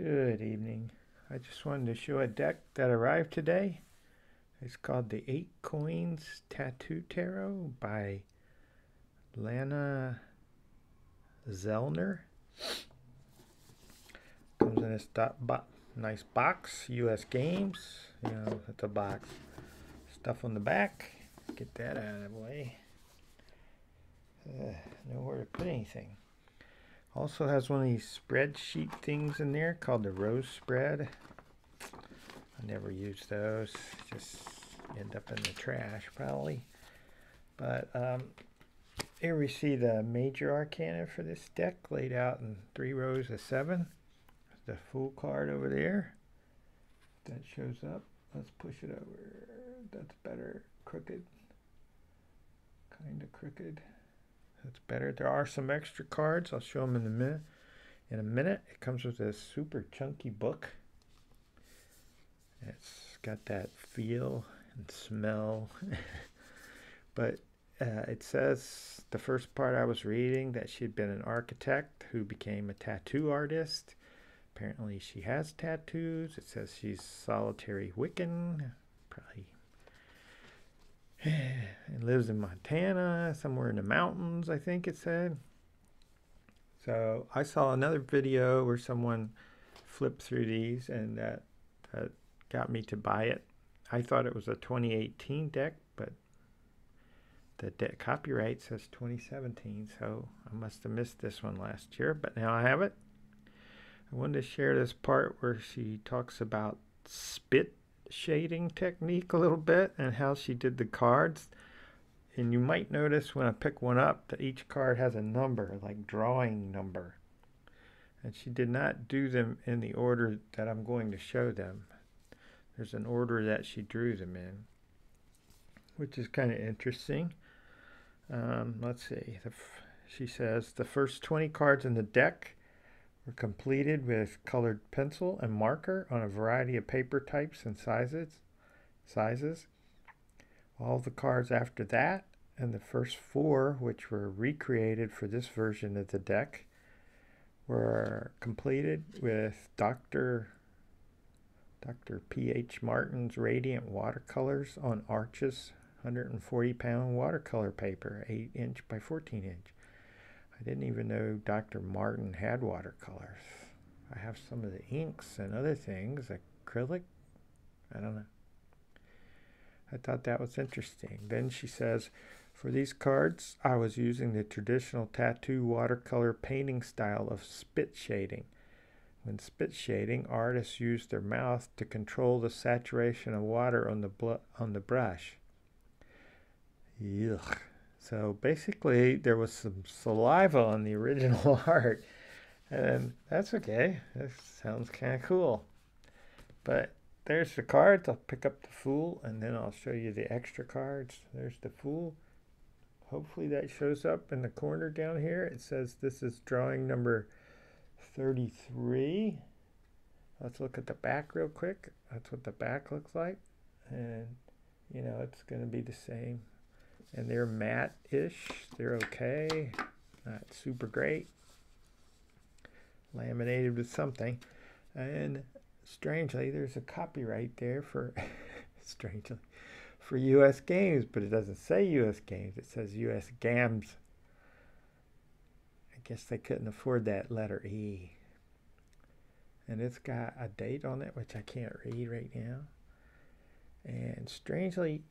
Good evening. I just wanted to show a deck that arrived today. It's called the 8 Coins Tattoo Tarot by Lana Zellner. Comes in this nice box, US Games. It's a box. Stuff on the back. Get that out of the way. Nowhere to put anything. Also has one of these spreadsheet things in there called the rose spread. I never use those. Just end up in the trash probably. But here we see the major arcana for this deck laid out in 3 rows of 7. The Fool card over there. That shows up. Let's push it over. That's better. Crooked. Kind of crooked. That's better. There are some extra cards. I'll show them in a minute. It comes with a super chunky book. It's got that feel and smell. But it says, the first part I was reading, that she'd been an architect who became a tattoo artist. Apparently she has tattoos. It says she's solitary Wiccan. Probably. And lives in Montana, somewhere in the mountains, I think it said. So I saw another video where someone flipped through these, and that got me to buy it. I thought it was a 2018 deck, but the copyright says 2017, so I must have missed this one last year, but now I have it. I wanted to share this part where she talks about spit shading technique a little bit and how she did the cards. And you might notice when I pick one up that each card has a number, like drawing number. And she did not do them in the order that I'm going to show them. There's an order that she drew them in, which is kind of interesting. Let's see. She says the first 20 cards in the deck were completed with colored pencil and marker on a variety of paper types and sizes. All the cards after that and the first 4, which were recreated for this version of the deck, were completed with Dr. P.H. Martin's Radiant Watercolors on Arches 140-pound watercolor paper, 8-inch by 14-inch. I didn't even know Dr. Martin had watercolors. I have some of the inks and other things, acrylic. I don't know. I thought that was interesting. Then she says, for these cards, I was using the traditional tattoo watercolor painting style of spit shading. When spit shading, artists use their mouth to control the saturation of water on the brush. Yuck. So basically, there was some saliva on the original art, and that's okay. That sounds kind of cool. But there's the cards. I'll pick up the Fool, and then I'll show you the extra cards. There's the Fool. Hopefully that shows up in the corner down here. It says this is drawing number 33. Let's look at the back real quick. That's what the back looks like. And, it's going to be the same. And they're matte-ish. They're okay. Not super great. Laminated with something. And strangely, there's a copyright there for for US Games, but it doesn't say US Games. It says US Gams. I guess they couldn't afford that letter E. And it's got a date on it, which I can't read right now. And strangely,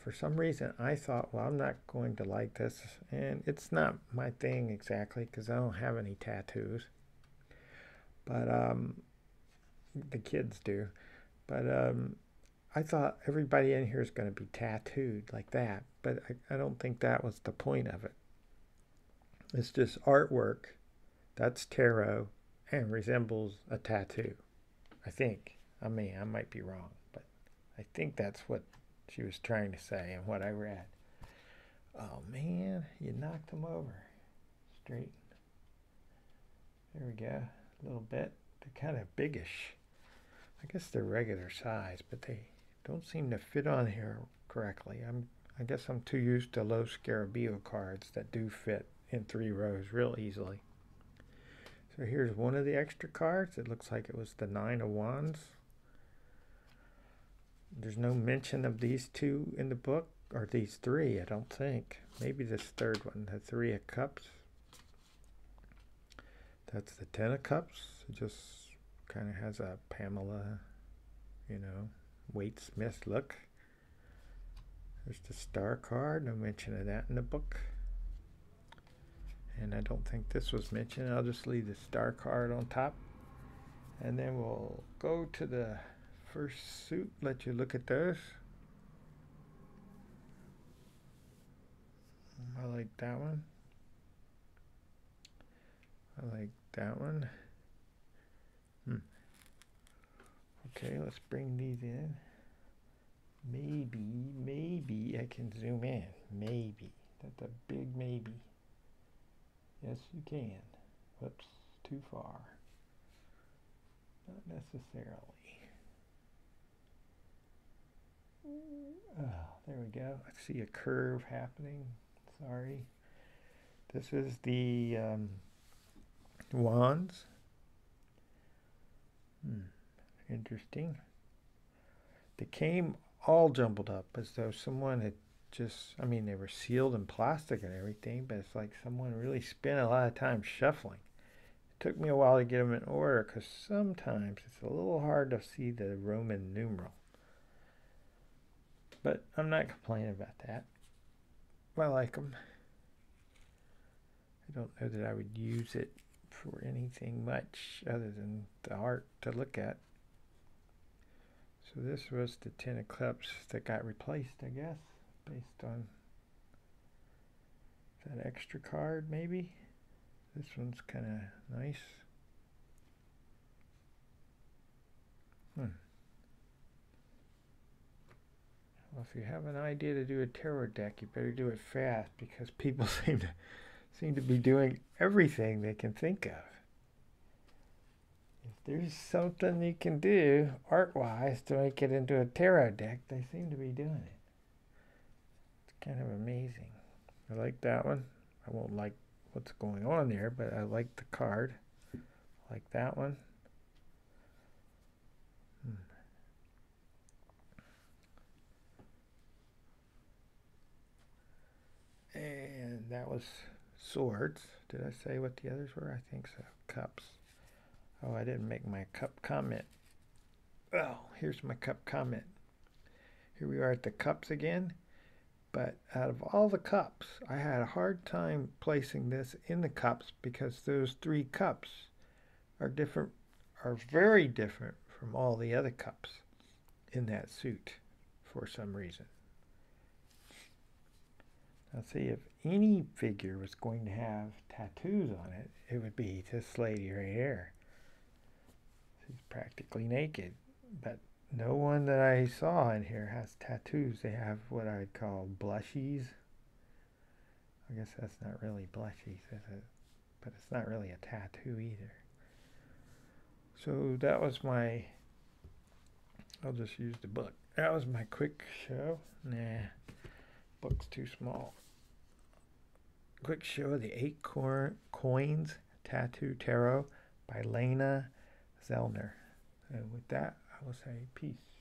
for some reason, I thought, well, I'm not going to like this. And it's not my thing exactly, because I don't have any tattoos. But the kids do. But I thought everybody in here is going to be tattooed like that. But I don't think that was the point of it. It's just artwork that's tarot and resembles a tattoo. I think. I might be wrong. But I think that's what she was trying to say and what I read. Oh man, you knocked them over. Straight. There we go. A little bit. They're kind of biggish. I guess they're regular size, but they don't seem to fit on here correctly. I guess I'm too used to low Scarabeo cards that do fit in 3 rows real easily. So here's one of the extra cards. It looks like it was the Nine of Wands. There's no mention of these two in the book, or these three, I don't think. Maybe this third one, the Three of Cups. That's the Ten of Cups. It just kind of has a Pamela, Waite Smith look. There's the Star card. No mention of that in the book. And I don't think this was mentioned. I'll just leave the Star card on top. And then we'll go to the first suit. Let you look at those. I like that one. I like that one. Okay, let's bring these in. Maybe I can zoom in. Maybe. That's a big maybe. Yes, you can. Whoops, too far. Not necessarily. Oh, there we go. I see a curve happening. Sorry. This is the wands. Interesting. They came all jumbled up as though someone had just, they were sealed in plastic and everything, but it's like someone really spent a lot of time shuffling. It took me a while to get them in order because sometimes it's a little hard to see the Roman numeral. But I'm not complaining about that. I like them. I don't know that I would use it for anything much other than the art to look at. So this was the Ten of Cups that got replaced, I guess, based on that extra card, maybe. This one's kind of nice. Well, if you have an idea to do a tarot deck, you better do it fast because people seem to be doing everything they can think of. If there's something you can do art-wise to make it into a tarot deck, they seem to be doing it. It's kind of amazing. I like that one. I won't like what's going on there, but I like the card. I like that one. And that was swords. Did I say what the others were? I think so. Cups. Oh, I didn't make my cup comment. Oh, here's my cup comment. Here we are at the cups again. But out of all the cups, I had a hard time placing this in the cups because those three cups are very different from all the other cups in that suit for some reason. Now see, if any figure was going to have tattoos on it, it would be this lady right here. She's practically naked, but no one that I saw in here has tattoos. They have what I'd call blushies. I guess that's not really blushies, is it? But it's not really a tattoo either. So that was I'll just use the book. That was my quick show. Nah, book's too small. Quick show of the 8 Coins Tattoo Tarot by Lana Zellner. And with that, I will say peace.